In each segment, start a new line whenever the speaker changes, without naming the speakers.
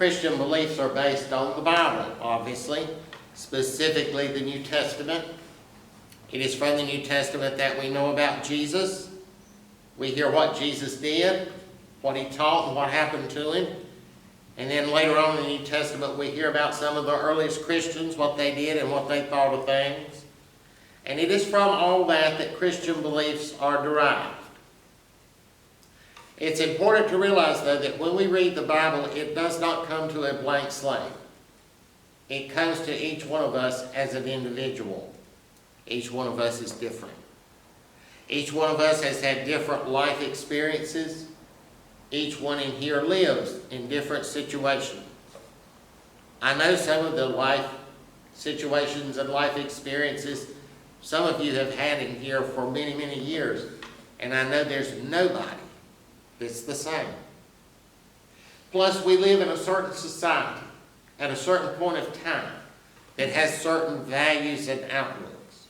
Christian beliefs are based on the Bible, obviously, specifically the New Testament. It is from the New Testament that we know about Jesus. We hear what Jesus did, what he taught, and what happened to him. And then later on in the New Testament, we hear about some of the earliest Christians, what they did and what they thought of things. And it is from all that Christian beliefs are derived. It's important to realize, though, that when we read the Bible, it does not come to a blank slate. It comes to each one of us as an individual. Each one of us is different. Each one of us has had different life experiences. Each one in here lives in different situations. I know some of the life situations and life experiences some of you have had in here for many, many years, and I know there's nobody that's the same. Plus, we live in a certain society at a certain point of time that has certain values and outlooks.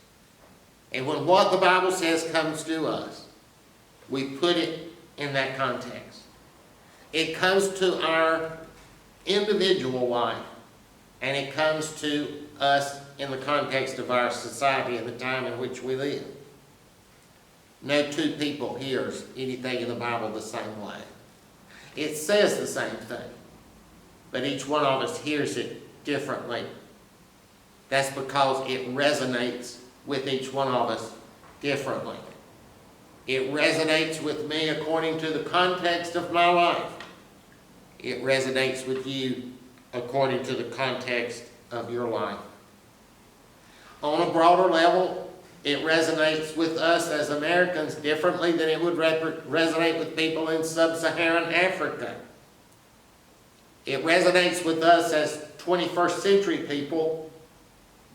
And when what the Bible says comes to us, we put it in that context. It comes to our individual life, and it comes to us in the context of our society and the time in which we live. No two people hears anything in the Bible the same way. It says the same thing, but each one of us hears it differently. That's because it resonates with each one of us differently. It resonates with me according to the context of my life. It resonates with you according to the context of your life. On a broader level, it resonates with us as Americans differently than it would resonate with people in sub-Saharan Africa. It resonates with us as 21st century people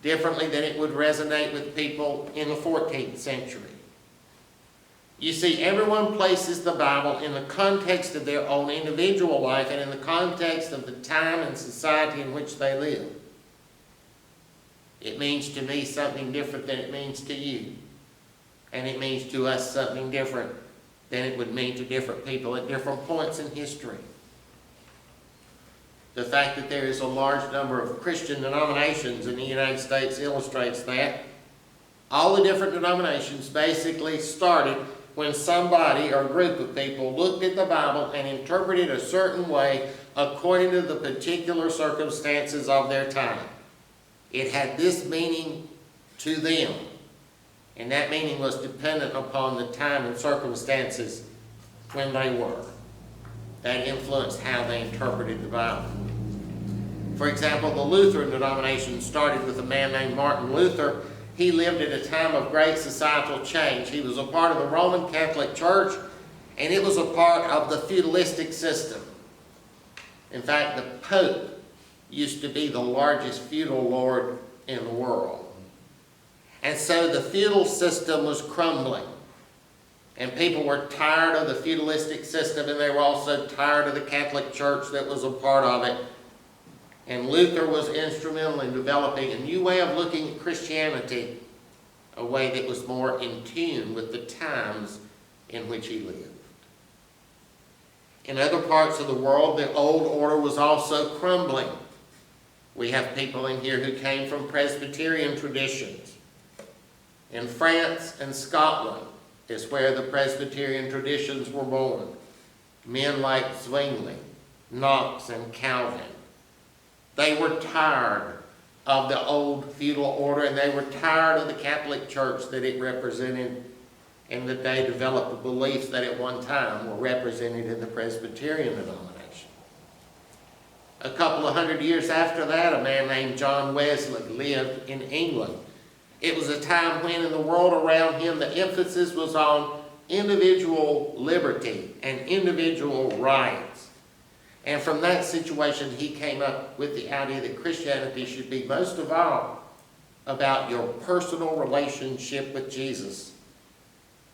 differently than it would resonate with people in the 14th century. You see, everyone places the Bible in the context of their own individual life and in the context of the time and society in which they live. It means to me something different than it means to you. And it means to us something different than it would mean to different people at different points in history. The fact that there is a large number of Christian denominations in the United States illustrates that. All the different denominations basically started when somebody or a group of people looked at the Bible and interpreted a certain way according to the particular circumstances of their time. It had this meaning to them, and that meaning was dependent upon the time and circumstances when they were. That influenced how they interpreted the Bible. For example, the Lutheran denomination started with a man named Martin Luther. He lived at a time of great societal change. He was a part of the Roman Catholic Church, and it was a part of the feudalistic system. In fact, the Pope used to be the largest feudal lord in the world. And so the feudal system was crumbling. And people were tired of the feudalistic system, and they were also tired of the Catholic Church that was a part of it. And Luther was instrumental in developing a new way of looking at Christianity, a way that was more in tune with the times in which he lived. In other parts of the world, the old order was also crumbling. We have people in here who came from Presbyterian traditions. In France and Scotland is where the Presbyterian traditions were born. Men like Zwingli, Knox, and Calvin. They were tired of the old feudal order, and they were tired of the Catholic Church that it represented, and that they developed the beliefs that at one time were represented in the Presbyterian denomination. A couple of hundred years after that, a man named John Wesley lived in England. It was a time when in the world around him the emphasis was on individual liberty and individual rights. And from that situation, he came up with the idea that Christianity should be most of all about your personal relationship with Jesus.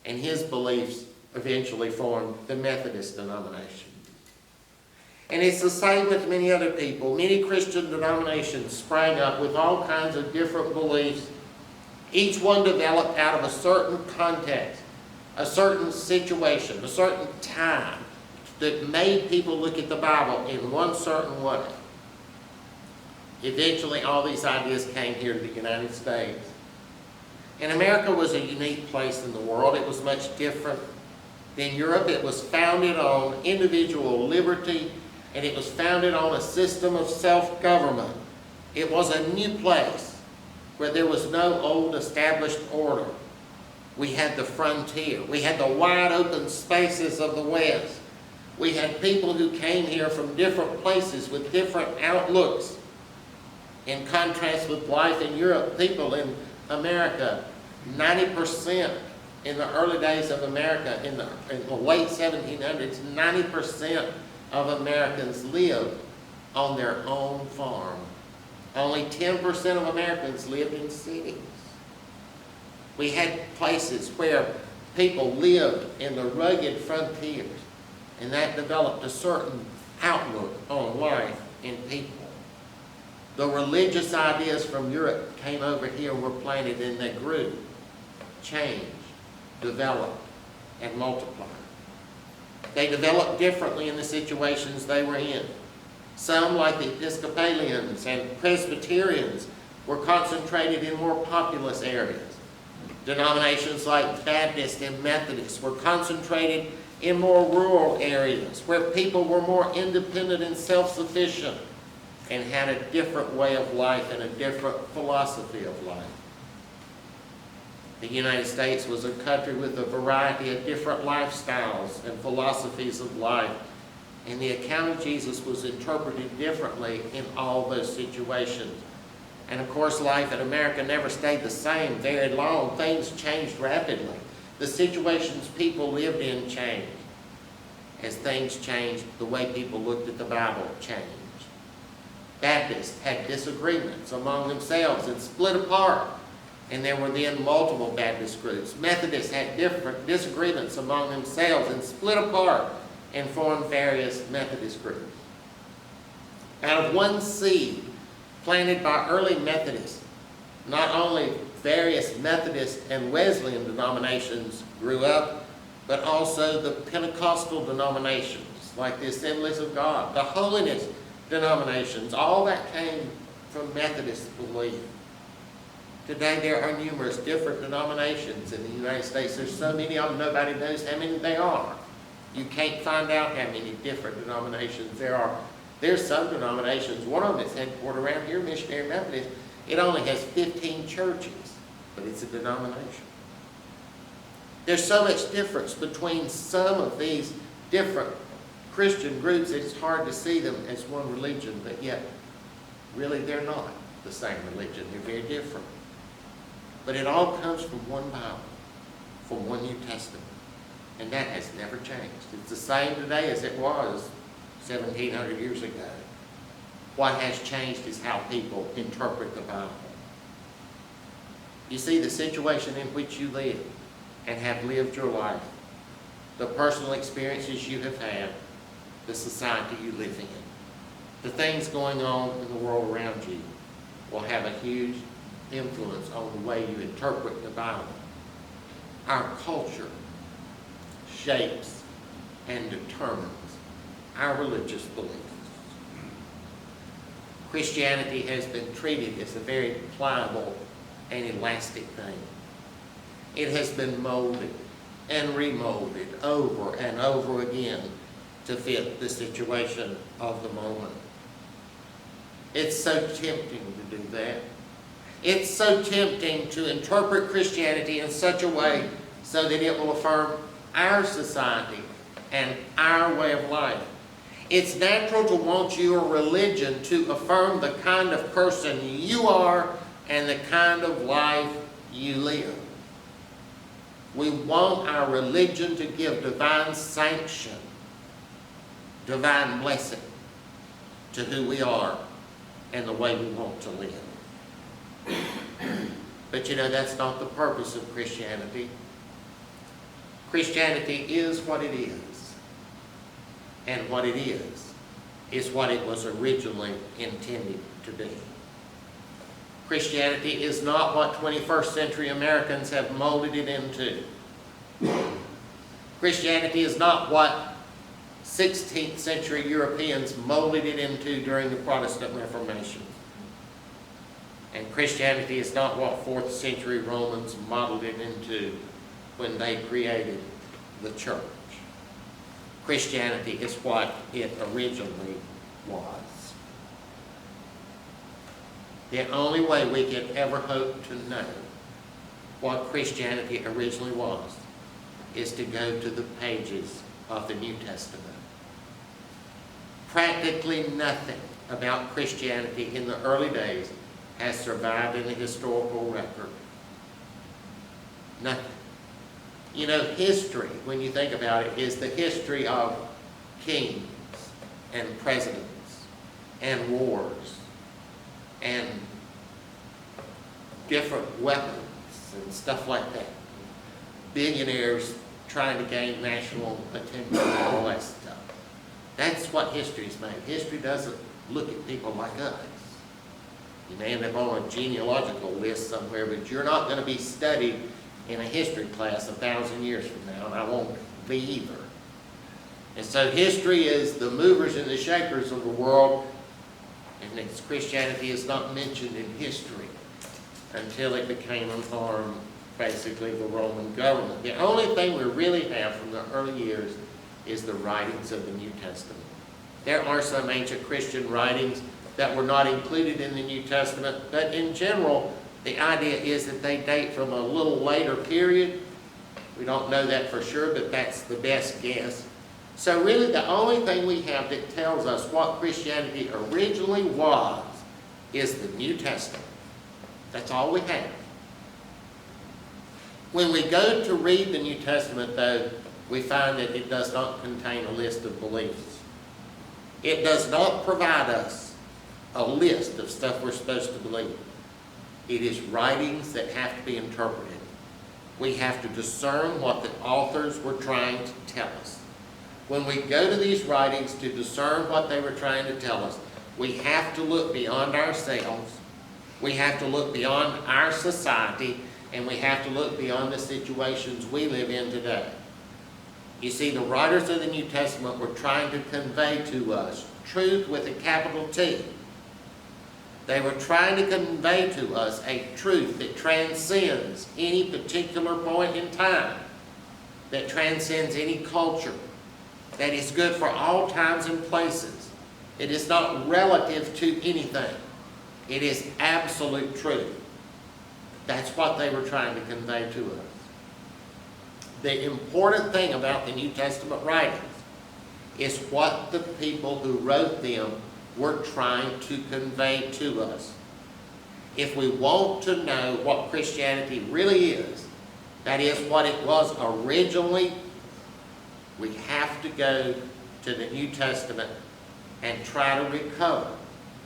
And his beliefs eventually formed the Methodist denomination. And it's the same with many other people. Many Christian denominations sprang up with all kinds of different beliefs. Each one developed out of a certain context, a certain situation, a certain time, that made people look at the Bible in one certain way. Eventually, all these ideas came here to the United States. And America was a unique place in the world. It was much different than Europe. It was founded on individual liberty, and it was founded on a system of self-government. It was a new place where there was no old established order. We had the frontier. We had the wide open spaces of the West. We had people who came here from different places with different outlooks. In contrast with life in Europe, people in America, 90% in the early days of America, in the late 1700s, 90% of Americans lived on their own farm. Only 10% of Americans lived in cities. We had places where people lived in the rugged frontiers, and that developed a certain outlook on life and people. The religious ideas from Europe came over here and were planted, and they grew, changed, developed, and multiplied. They developed differently in the situations they were in. Some, like the Episcopalians and Presbyterians, were concentrated in more populous areas. Denominations like Baptist and Methodist were concentrated in more rural areas where people were more independent and self-sufficient and had a different way of life and a different philosophy of life. The United States was a country with a variety of different lifestyles and philosophies of life, and the account of Jesus was interpreted differently in all those situations. And of course, life in America never stayed the same very long. Things changed rapidly. The situations people lived in changed. As things changed, the way people looked at the Bible changed. Baptists had disagreements among themselves and split apart, and there were then multiple Baptist groups. Methodists had different disagreements among themselves and split apart and formed various Methodist groups. Out of one seed planted by early Methodists, not only various Methodist and Wesleyan denominations grew up, but also the Pentecostal denominations, like the Assemblies of God, the holiness denominations. All that came from Methodist belief. Today there are numerous different denominations in the United States. There's so many of them, nobody knows how many they are. You can't find out how many different denominations there are. There's some denominations, one of them is headquartered around here, Missionary Methodist. It only has 15 churches, but it's a denomination. There's so much difference between some of these different Christian groups, it's hard to see them as one religion, but yet really they're not the same religion. They're very different. But it all comes from one Bible, from one New Testament. And that has never changed. It's the same today as it was 1,700 years ago. What has changed is how people interpret the Bible. You see, the situation in which you live and have lived your life, the personal experiences you have had, the society you live in, the things going on in the world around you will have a huge influence on the way you interpret the Bible. Our culture shapes and determines our religious beliefs. Christianity has been treated as a very pliable and elastic thing. It has been molded and remolded over and over again to fit the situation of the moment. It's so tempting to do that. It's so tempting to interpret Christianity in such a way so that it will affirm our society and our way of life. It's natural to want your religion to affirm the kind of person you are and the kind of life you live. We want our religion to give divine sanction, divine blessing to who we are and the way we want to live. But you know, that's not the purpose of Christianity. Christianity is what it is. And what it is what it was originally intended to be. Christianity is not what 21st century Americans have molded it into. Christianity is not what 16th century Europeans molded it into during the Protestant Reformation. And Christianity is not what 4th century Romans modeled it into when they created the church. Christianity is what it originally was. The only way we can ever hope to know what Christianity originally was is to go to the pages of the New Testament. Practically nothing about Christianity in the early days has survived in the historical record. Nothing. You know, history, when you think about it, is the history of kings and presidents and wars and different weapons and stuff like that. Billionaires trying to gain national attention and all that stuff. That's what history's made. History doesn't look at people like us. You may end up on a genealogical list somewhere, but you're not going to be studied in a history class 1,000 years from now, and I won't be either. And so history is the movers and the shakers of the world, and Christianity is not mentioned in history until it became an arm, basically, the Roman government. The only thing we really have from the early years is the writings of the New Testament. There are some ancient Christian writings that were not included in the New Testament, but in general, the idea is that they date from a little later period. We don't know that for sure, but that's the best guess. So really the only thing we have that tells us what Christianity originally was is the New Testament. That's all we have. When we go to read the New Testament, though, we find that it does not contain a list of beliefs. It does not provide us a list of stuff we're supposed to believe. It is writings that have to be interpreted. We have to discern what the authors were trying to tell us. When we go to these writings to discern what they were trying to tell us, we have to look beyond ourselves, we have to look beyond our society, and we have to look beyond the situations we live in today. You see, the writers of the New Testament were trying to convey to us truth with a capital T. They were trying to convey to us a truth that transcends any particular point in time, that transcends any culture, that is good for all times and places. It is not relative to anything. It is absolute truth. That's what they were trying to convey to us. The important thing about the New Testament writings is what the people who wrote them were trying to convey to us. If we want to know what Christianity really is, that is what it was originally, we have to go to the New Testament and try to recover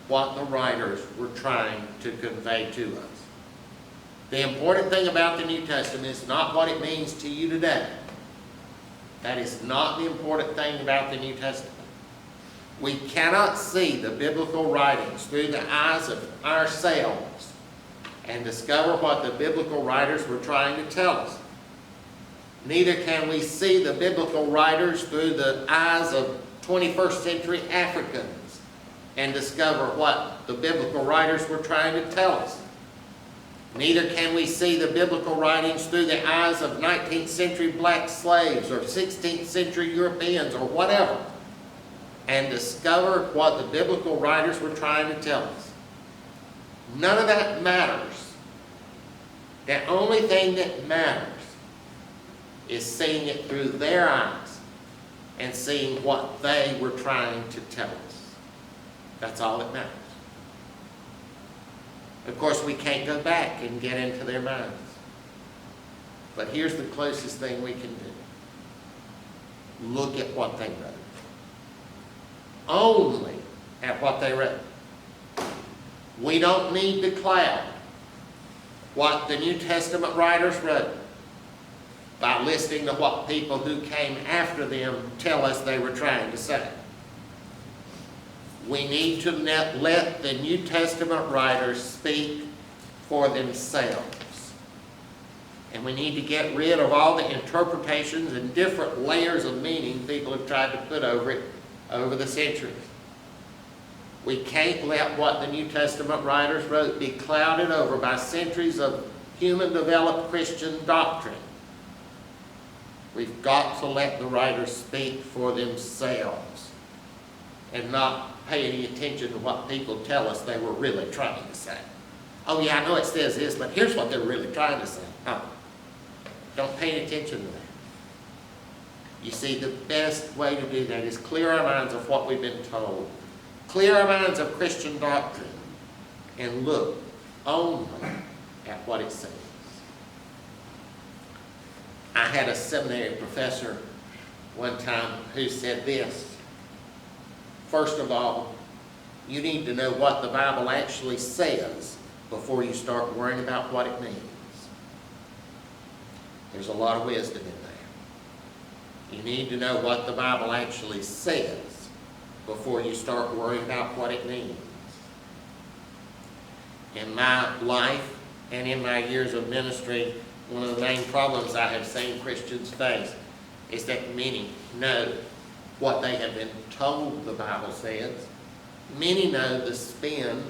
what the writers were trying to convey to us. The important thing about the New Testament is not what it means to you today. That is not the important thing about the New Testament. We cannot see the biblical writings through the eyes of ourselves and discover what the biblical writers were trying to tell us. Neither can we see the biblical writers through the eyes of 21st century Africans and discover what the biblical writers were trying to tell us. Neither can we see the biblical writings through the eyes of 19th century black slaves or 16th century Europeans or whatever, and discover what the biblical writers were trying to tell us. None of that matters. The only thing that matters is seeing it through their eyes and seeing what they were trying to tell us. That's all that matters. Of course, we can't go back and get into their minds. But here's the closest thing we can do. Look at what they wrote. Only at what they wrote. We don't need to cloud what the New Testament writers wrote by listening to what people who came after them tell us they were trying to say. We need to let the New Testament writers speak for themselves. And we need to get rid of all the interpretations and different layers of meaning people have tried to put over it over the centuries. We can't let what the New Testament writers wrote be clouded over by centuries of human-developed Christian doctrine. We've got to let the writers speak for themselves and not pay any attention to what people tell us they were really trying to say. Oh yeah, I know it says this, but here's what they're really trying to say. No. Don't pay any attention to that. You see, the best way to do that is clear our minds of what we've been told. Clear our minds of Christian doctrine and look only at what it says. I had a seminary professor one time who said this: first of all, you need to know what the Bible actually says before you start worrying about what it means. There's a lot of wisdom in there. You need to know what the Bible actually says before you start worrying about what it means. In my life and in my years of ministry, one of the main problems I have seen Christians face is that many know what they have been told the Bible says. Many know the spin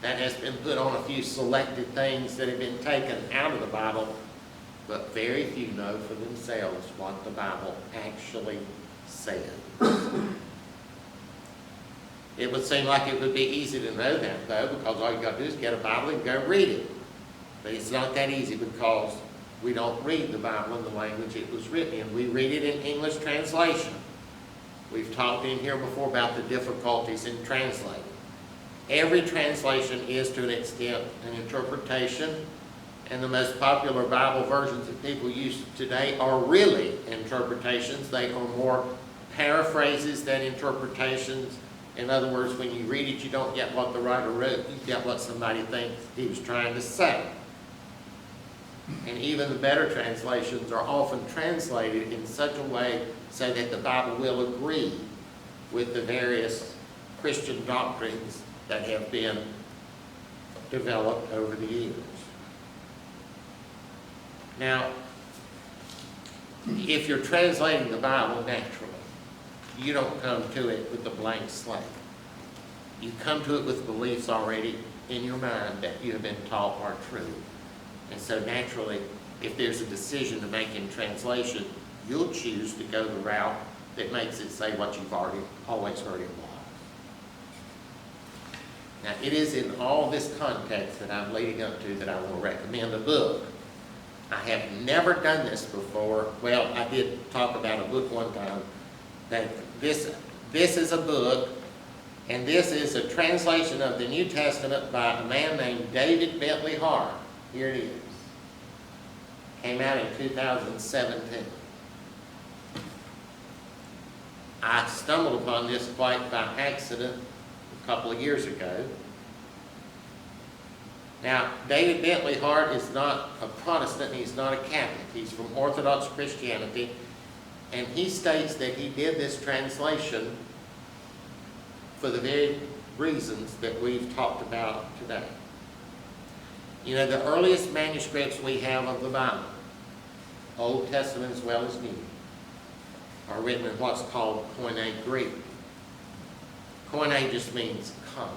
that has been put on a few selected things that have been taken out of the Bible, but very few know for themselves what the Bible actually says. It would seem like it would be easy to know that, though, because all you got to do is get a Bible and go read it. But it's not that easy because we don't read the Bible in the language it was written in. We read it in English translation. We've talked in here before about the difficulties in translating. Every translation is, to an extent, an interpretation, and the most popular Bible versions that people use today are really interpretations. They are more paraphrases than interpretations. In other words, when you read it, you don't get what the writer wrote, you get what somebody thinks he was trying to say. And even the better translations are often translated in such a way so that the Bible will agree with the various Christian doctrines that have been developed over the years. Now, if you're translating the Bible naturally, you don't come to it with a blank slate. You come to it with beliefs already in your mind that you have been taught are true. And so naturally, if there's a decision to make in translation, you'll choose to go the route that makes it say what you've always heard it was. Now, it is in all this context that I'm leading up to that I will recommend a book. I have never done this before. Well, I did talk about a book one time. That this is a book, and this is a translation of the New Testament by a man named David Bentley Hart. Here it is. Came out in 2017. I stumbled upon this quite by accident a couple of years ago. Now, David Bentley Hart is not a Protestant, he's not a Catholic. He's from Orthodox Christianity, and he states that he did this translation for the very reasons that we've talked about today. You know, the earliest manuscripts we have of the Bible, Old Testament as well as New, are written in what's called Koine Greek. Koine just means common.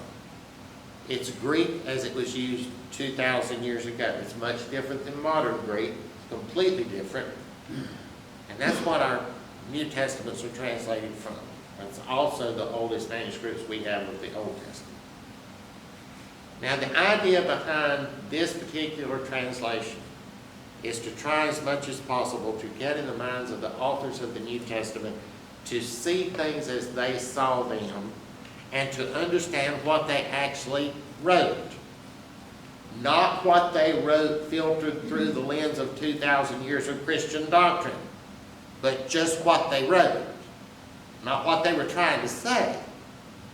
It's Greek as it was used 2,000 years ago. It's much different than modern Greek, completely different. And that's what our New Testaments are translated from. That's also the oldest manuscripts we have of the Old Testament. Now, the idea behind this particular translation is to try as much as possible to get in the minds of the authors of the New Testament to see things as they saw them and to understand what they actually wrote. Not what they wrote filtered through the lens of 2,000 years of Christian doctrine, but just what they wrote. Not what they were trying to say,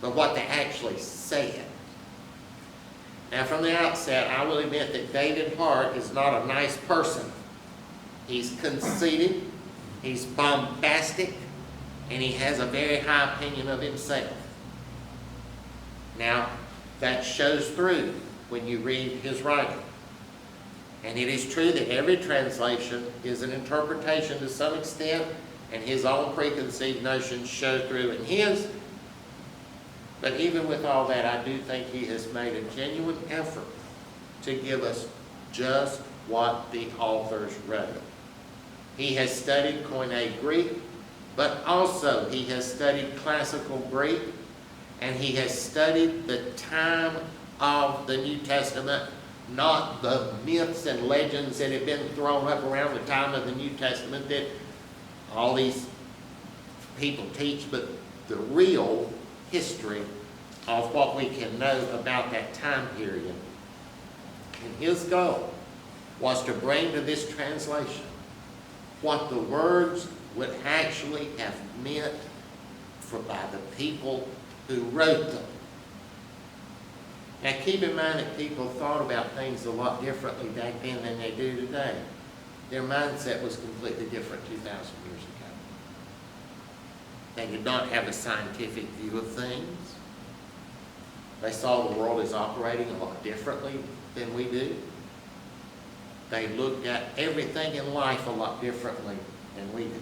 but what they actually said. Now, from the outset, I will admit that David Hart is not a nice person. He's conceited, he's bombastic, and he has a very high opinion of himself. Now, that shows through when you read his writing. And it is true that every translation is an interpretation to some extent, and his own preconceived notions show through in his. But even with all that, I do think he has made a genuine effort to give us just what the authors wrote. He has studied Koine Greek, but also he has studied classical Greek, and he has studied the time of the New Testament, not the myths and legends that have been thrown up around the time of the New Testament that all these people teach, but the real history of what we can know about that time period. And his goal was to bring to this translation what the words would actually have meant by the people who wrote them. Now keep in mind that people thought about things a lot differently back then than they do today. Their mindset was completely different 2,000 years ago. They did not have a scientific view of things. They saw the world as operating a lot differently than we do. They looked at everything in life a lot differently than we do.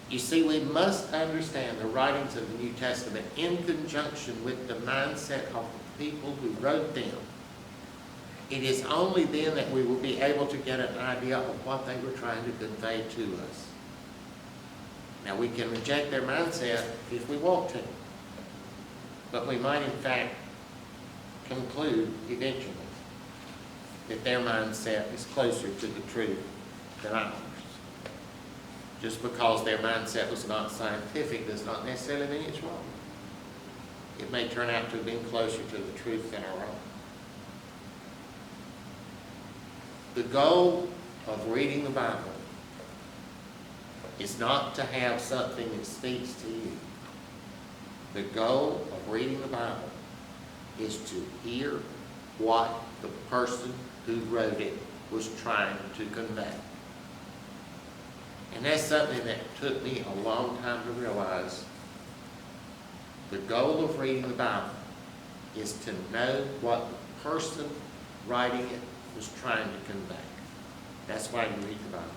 You see, we must understand the writings of the New Testament in conjunction with the mindset of the people who wrote them. It is only then that we will be able to get an idea of what they were trying to convey to us. Now, we can reject their mindset if we want to, but we might in fact conclude eventually that their mindset is closer to the truth than ours. Just because their mindset was not scientific does not necessarily mean it's wrong. It may turn out to have been closer to the truth than our own. The goal of reading the Bible is not to have something that speaks to you. The goal of reading the Bible is to hear what the person who wrote it was trying to convey. And that's something that took me a long time to realize. The goal of reading the Bible is to know what the person writing it was trying to convey. That's why you read the Bible.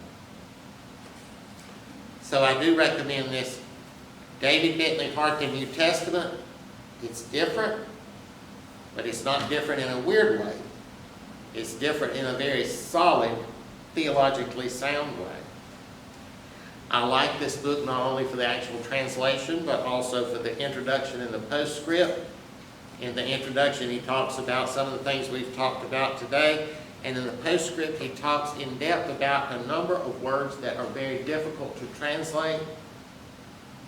So I do recommend this David Bentley Hart, the New Testament. It's different, but it's not different in a weird way. It's different in a very solid, theologically sound way. I like this book not only for the actual translation, but also for the introduction and the postscript. In the introduction, he talks about some of the things we've talked about today. And in the postscript, he talks in depth about a number of words that are very difficult to translate,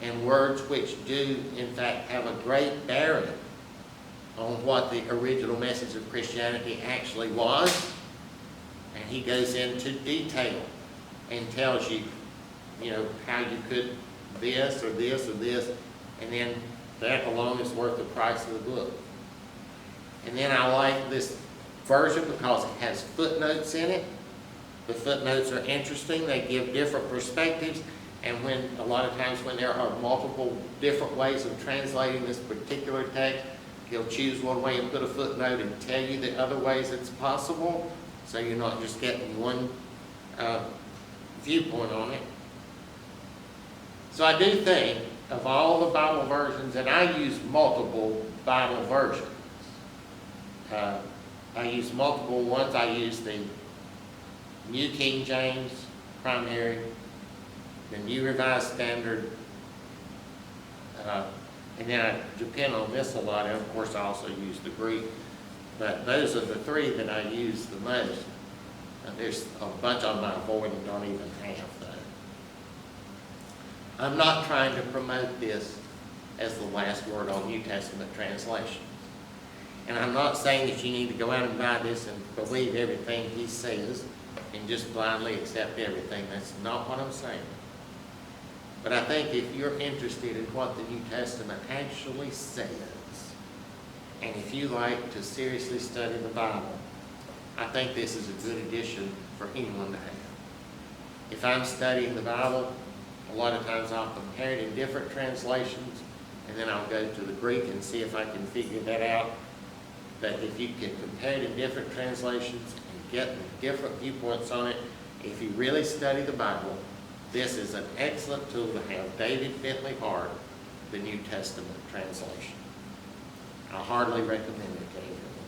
and words which do, in fact, have a great bearing on what the original message of Christianity actually was. And he goes into detail and tells you, how you could this or this or this, and then that alone is worth the price of the book. And then I like this version because it has footnotes in it. The footnotes are interesting. They give different perspectives, and when a lot of times when there are multiple different ways of translating this particular text, he'll choose one way and put a footnote and tell you the other ways it's possible, so you're not just getting one viewpoint on it. So I do think of all the Bible versions, and I use multiple Bible versions. I use multiple ones. I use the New King James primary, the New Revised Standard, and then I depend on this a lot. And of course, I also use the Greek. But those are the three that I use the most. There's a bunch of them I avoid and don't even have, though. I'm not trying to promote this as the last word on New Testament translations. And I'm not saying that you need to go out and buy this and believe everything he says and just blindly accept everything. That's not what I'm saying. But I think if you're interested in what the New Testament actually says, and if you like to seriously study the Bible, I think this is a good edition for anyone to have. If I'm studying the Bible, a lot of times I'll compare it in different translations, and then I'll go to the Greek and see if I can figure that out. But if you can compare it in different translations and get different viewpoints on it. If you really study the Bible, this is an excellent tool to have. David Bentley Hart, the New Testament translation. I heartily recommend it to everyone.